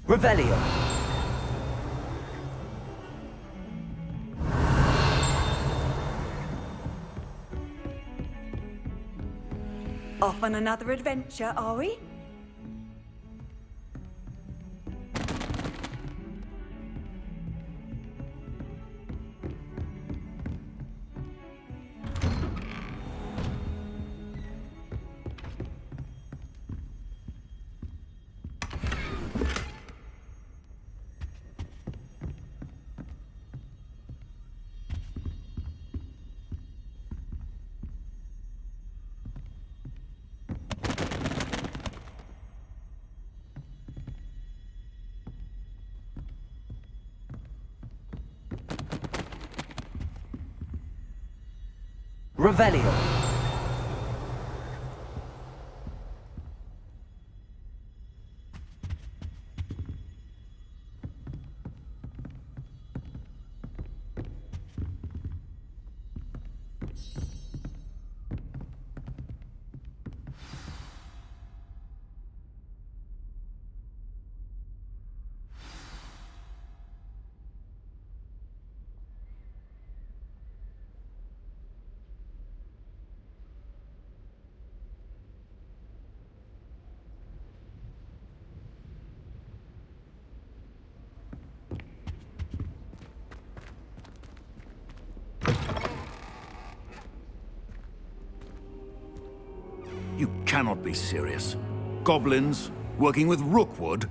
Revelio. Off on another adventure, are we? Revelio. You cannot be serious. Goblins working with Rookwood?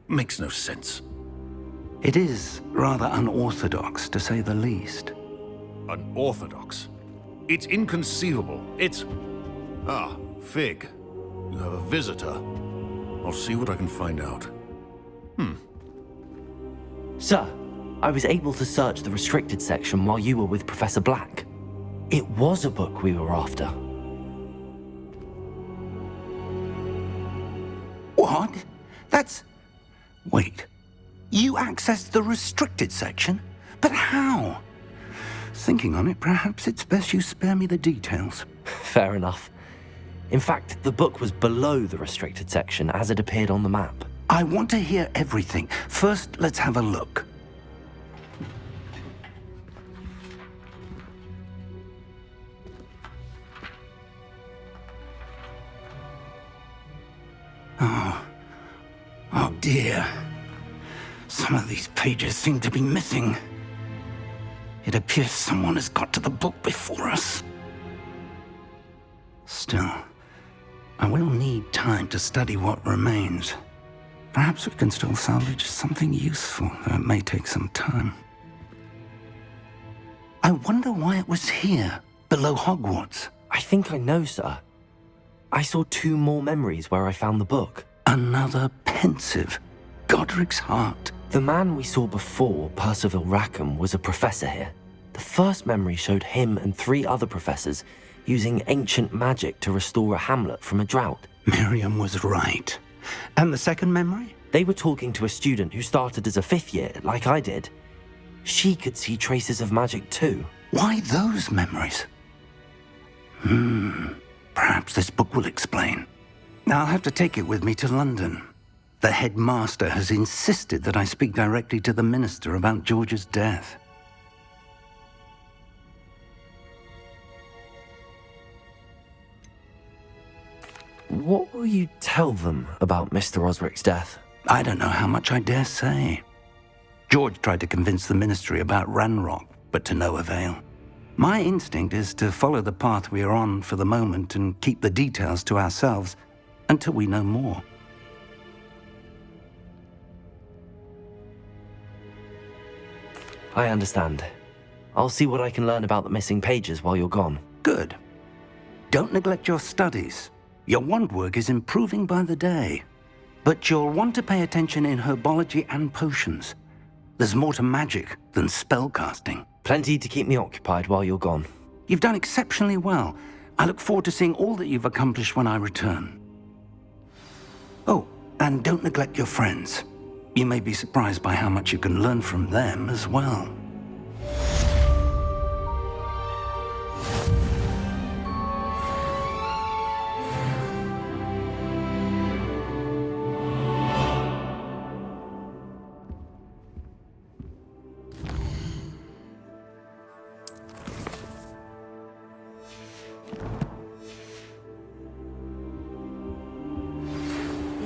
Makes no sense. It is rather unorthodox, to say the least. Unorthodox? It's inconceivable. It's... Ah, Fig. You have a visitor. I'll see what I can find out. Sir, I was able to search the restricted section while you were with Professor Black. It was a book we were after. What? That's... Wait. You accessed the restricted section? But how? Thinking on it, perhaps it's best you spare me the details. Fair enough. In fact, the book was below the restricted section as it appeared on the map. I want to hear everything. First, let's have a look. Oh dear. Some of these pages seem to be missing. It appears someone has got to the book before us. Still, I will need time to study what remains. Perhaps we can still salvage something useful, though it may take some time. I wonder why it was here, below Hogwarts. I think I know, sir. I saw 2 more memories where I found the book. Another pensive. Godric's heart. The man we saw before, Percival Rackham, was a professor here. The first memory showed him and 3 other professors using ancient magic to restore a hamlet from a drought. Miriam was right. And the second memory? They were talking to a student who started as a 5th year, like I did. She could see traces of magic too. Why those memories? Perhaps this book will explain. Now I'll have to take it with me to London. The headmaster has insisted that I speak directly to the minister about George's death. What will you tell them about Mr. Osric's death? I don't know how much I dare say. George tried to convince the ministry about Ranrock, but to no avail. My instinct is to follow the path we are on for the moment and keep the details to ourselves until we know more. I understand. I'll see what I can learn about the missing pages while you're gone. Good. Don't neglect your studies. Your wand work is improving by the day. But you'll want to pay attention in herbology and potions. There's more to magic than spellcasting. Plenty to keep me occupied while you're gone. You've done exceptionally well. I look forward to seeing all that you've accomplished when I return. Oh, and don't neglect your friends. You may be surprised by how much you can learn from them as well.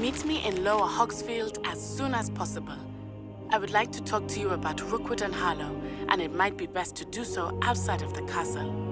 Meet me in Lower Hogsfield as soon as possible. I would like to talk to you about Rookwood and Harlow, and it might be best to do so outside of the castle.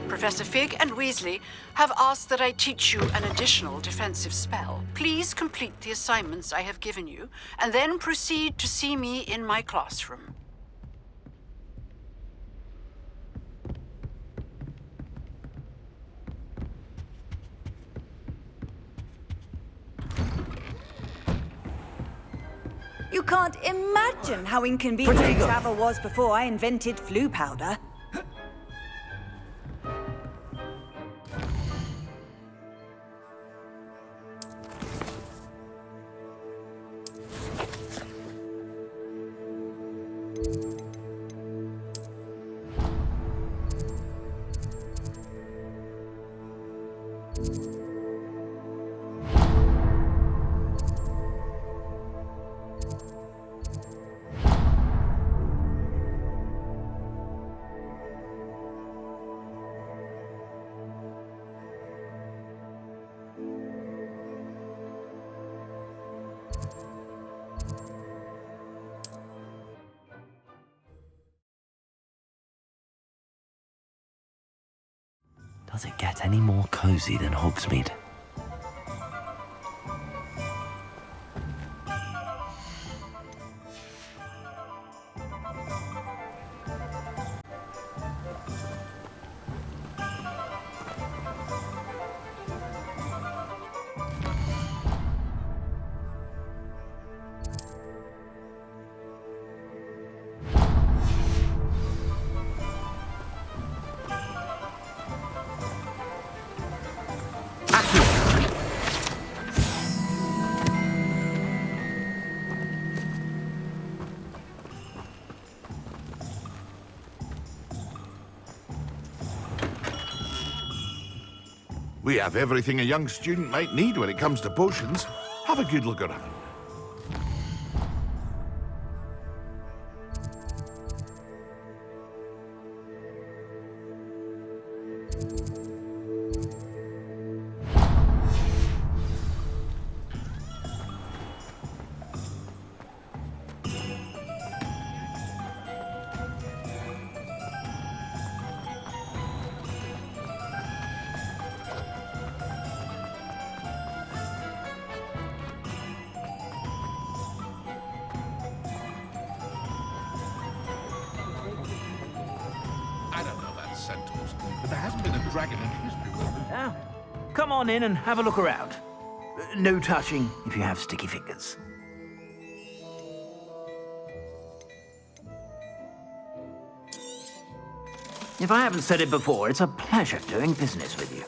Professor Fig and Weasley have asked that I teach you an additional defensive spell. Please complete the assignments I have given you, and then proceed to see me in my classroom. You can't imagine how inconvenient travel was before I invented flu powder. Does it get any more cozy than Hogsmeade? We have everything a young student might need when it comes to potions. Have a good look around. I don't know about centaurs, but there hasn't been a dragon in history. Now, come on in and have a look around. No touching if you have sticky fingers. If I haven't said it before, it's a pleasure doing business with you.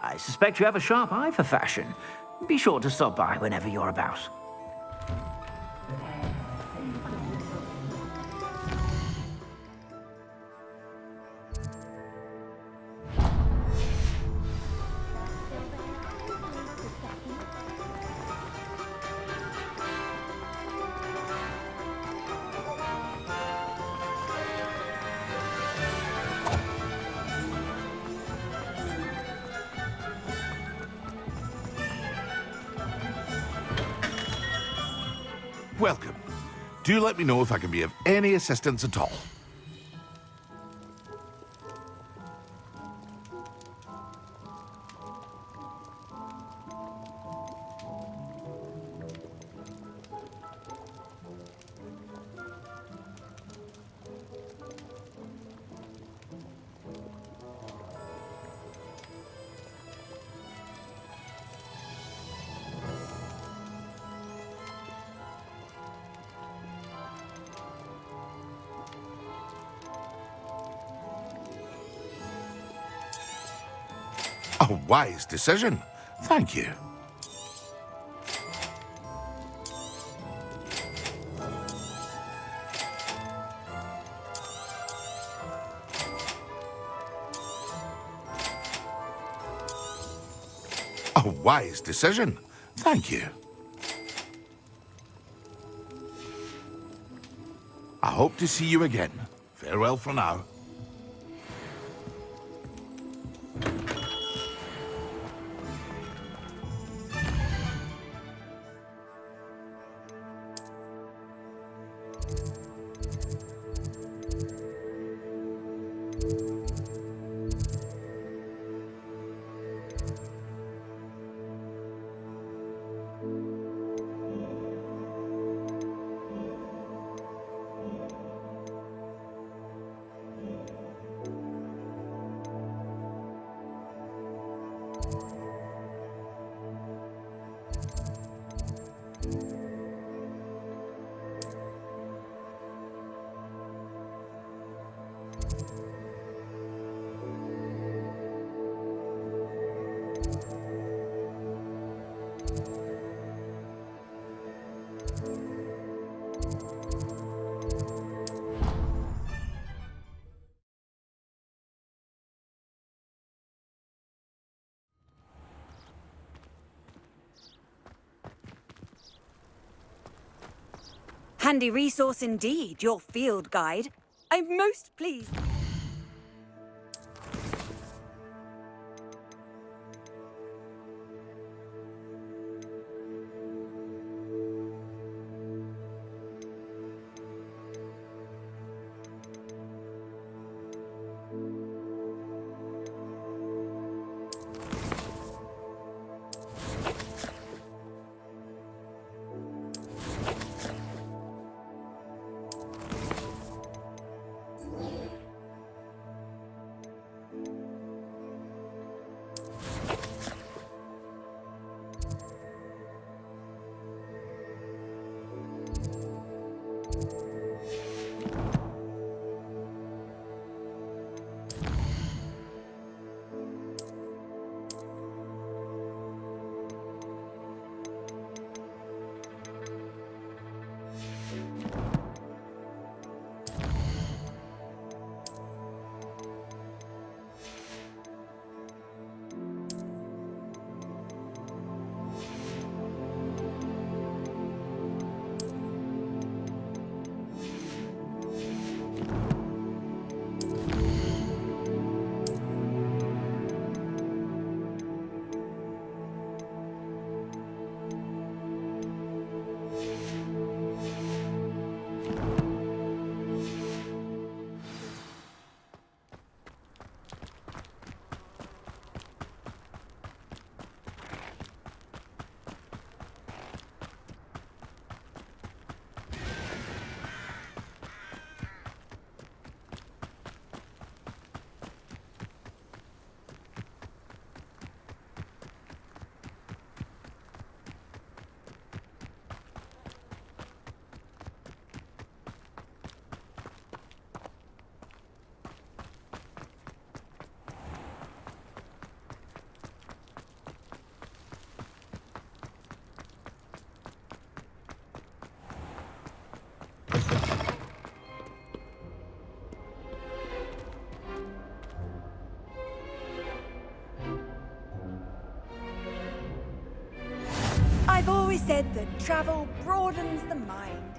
I suspect you have a sharp eye for fashion. Be sure to stop by whenever you're about. Welcome. Do let me know if I can be of any assistance at all. A wise decision. Thank you. A wise decision. Thank you. I hope to see you again. Farewell for now. Handy resource indeed, your field guide. I'm most pleased. said that travel broadens the mind.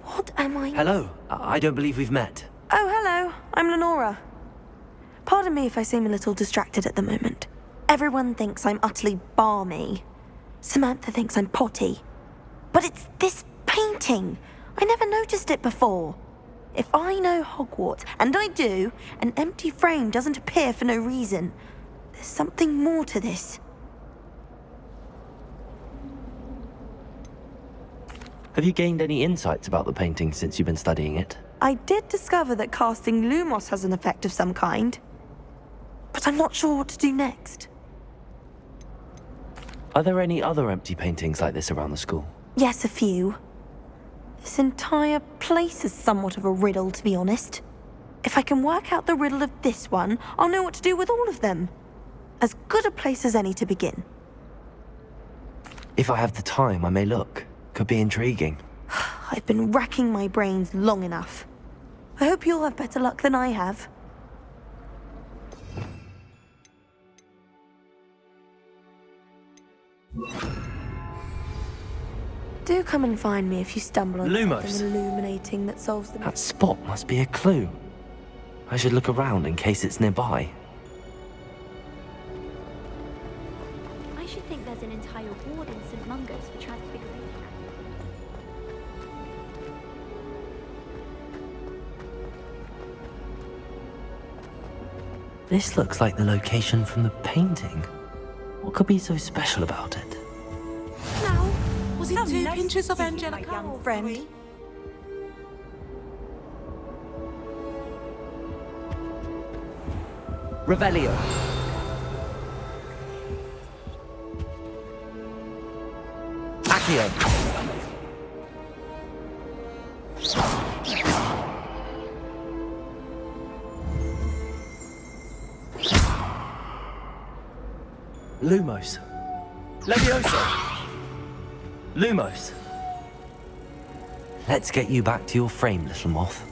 What am I... Hello, I don't believe we've met. Oh, hello. I'm Lenora. Pardon me if I seem a little distracted at the moment. Everyone thinks I'm utterly balmy. Samantha thinks I'm potty. But it's this painting. I never noticed it before. If I know Hogwarts, and I do, an empty frame doesn't appear for no reason. There's something more to this. Have you gained any insights about the painting since you've been studying it? I did discover that casting Lumos has an effect of some kind. But I'm not sure what to do next. Are there any other empty paintings like this around the school? Yes, a few. This entire place is somewhat of a riddle, to be honest. If I can work out the riddle of this one, I'll know what to do with all of them. As good a place as any to begin. If I have the time, I may look. Could be intriguing. I've been racking my brains long enough. I hope you'll have better luck than I have. Do come and find me if you stumble on Lumos. something illuminating that solves the... That spot must be a clue. I should look around in case it's nearby. I should think there's an entire ward in St. Mungo's for transfiguration. This looks like the location from the painting. What could be so special about it? Now, was it How 2 nice pinches of to see you, Angelica? my young or friend. 3? Revelio. Accio. Lumos. Levioso. Lumos. Let's get you back to your frame, little moth.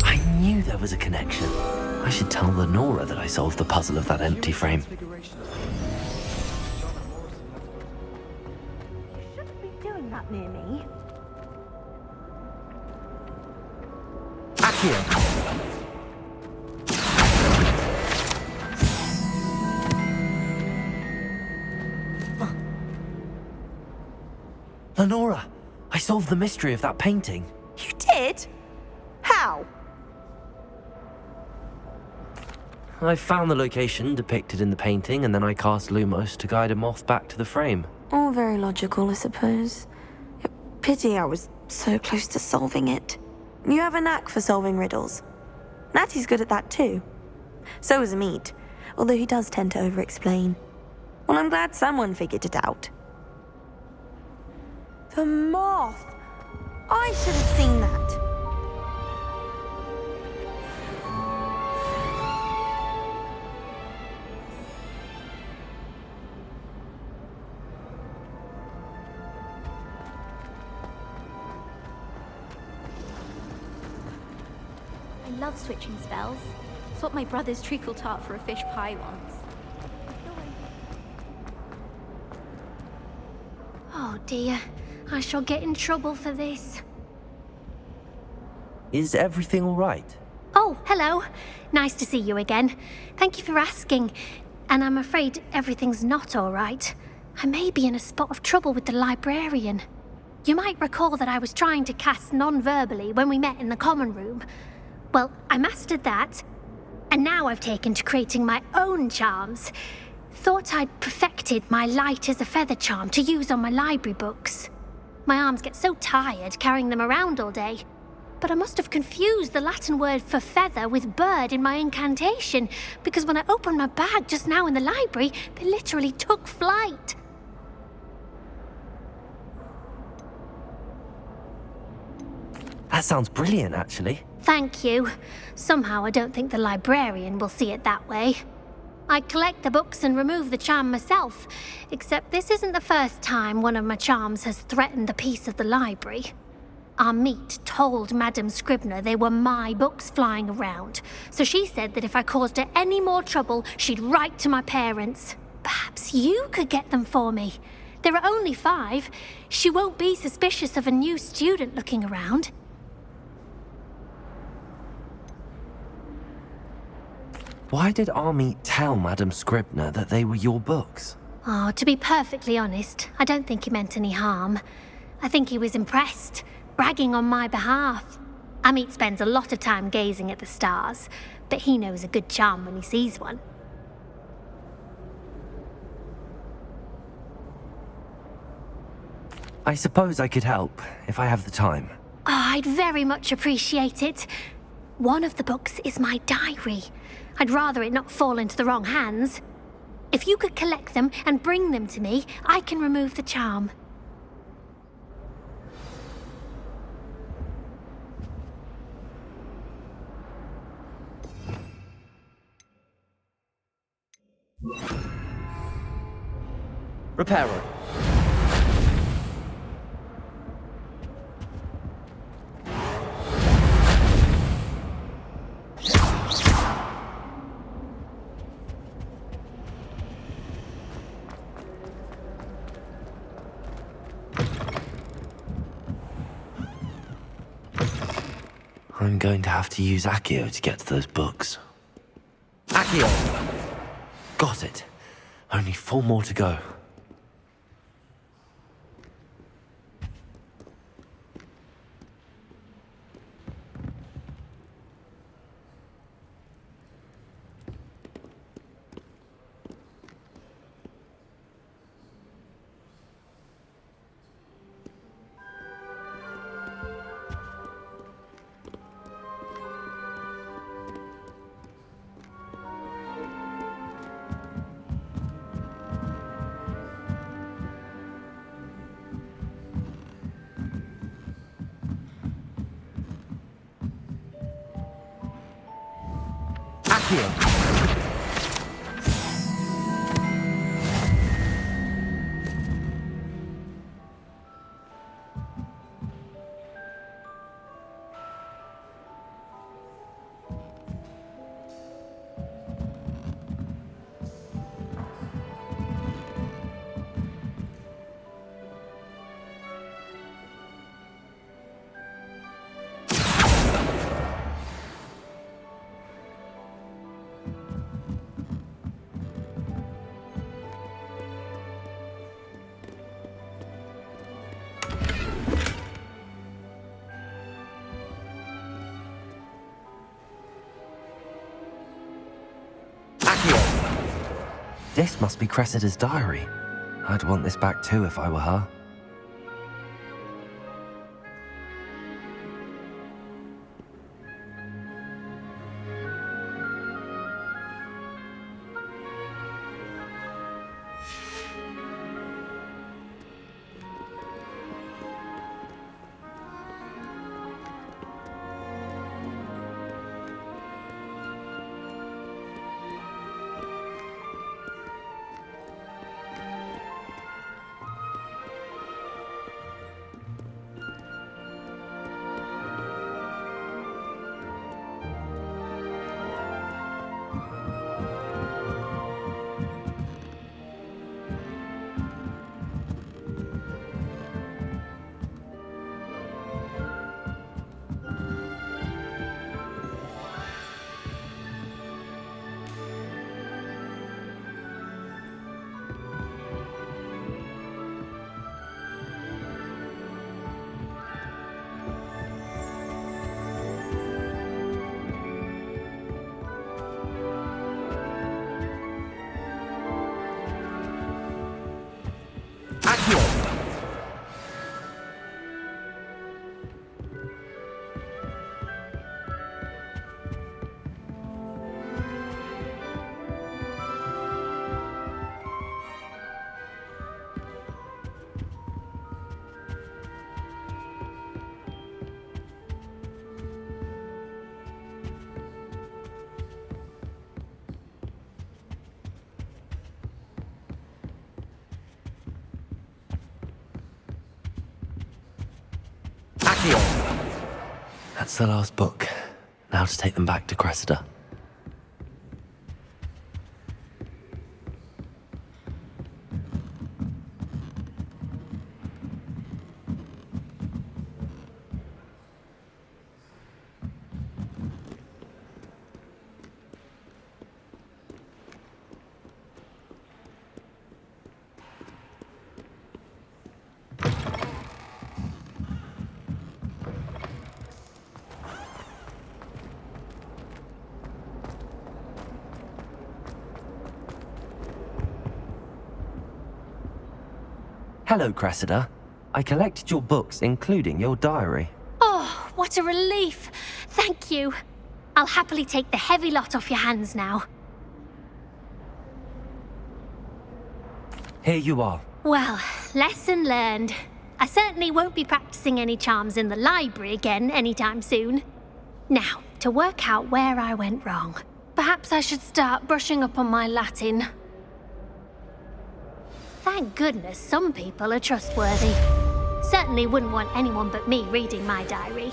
I knew there was a connection. I should tell Lenora that I solved the puzzle of that empty frame. You shouldn't be doing that near me. Accio! Lenora, I solved the mystery of that painting. You did? How? I found the location depicted in the painting, and then I cast Lumos to guide a moth back to the frame. All very logical, I suppose. Pity I was so close to solving it. You have a knack for solving riddles. Natty's good at that too. So is Amit, although he does tend to over-explain. Well, I'm glad someone figured it out. The moth! I should have seen that. I love switching spells. It's what my brother's treacle tart for a fish pie wants. Oh dear, I shall get in trouble for this. Is everything all right? Oh, hello. Nice to see you again. Thank you for asking. And I'm afraid everything's not all right. I may be in a spot of trouble with the librarian. You might recall that I was trying to cast non-verbally when we met in the common room. Well, I mastered that, and now I've taken to creating my own charms. Thought I'd perfected my light as a feather charm to use on my library books. My arms get so tired carrying them around all day. But I must have confused the Latin word for feather with bird in my incantation, because when I opened my bag just now in the library, they literally took flight. That sounds brilliant, actually. Thank you. Somehow I don't think the librarian will see it that way. I collect the books and remove the charm myself, except this isn't the first time one of my charms has threatened the peace of the library. Amit told Madame Scribner they were my books flying around, so she said that if I caused her any more trouble, she'd write to my parents. Perhaps you could get them for me. There are only 5. She won't be suspicious of a new student looking around. Why did Amit tell Madame Scribner that they were your books? Oh, to be perfectly honest, I don't think he meant any harm. I think he was impressed, bragging on my behalf. Amit spends a lot of time gazing at the stars, but he knows a good charm when he sees one. I suppose I could help, if I have the time. Oh, I'd very much appreciate it. One of the books is my diary. I'd rather it not fall into the wrong hands. If you could collect them and bring them to me, I can remove the charm. Reparo. I'm going to have to use Accio to get to those books. Accio! Got it. Only 4 more to go. Accio! This must be Cressida's diary. I'd want this back too if I were her. That's the last book. Now to take them back to Cressida. Hello, Cressida. I collected your books, including your diary. Oh, what a relief. Thank you. I'll happily take the heavy lot off your hands now. Here you are. Well, lesson learned. I certainly won't be practicing any charms in the library again anytime soon. Now, to work out where I went wrong. Perhaps I should start brushing up on my Latin. Thank goodness some people are trustworthy. Certainly wouldn't want anyone but me reading my diary.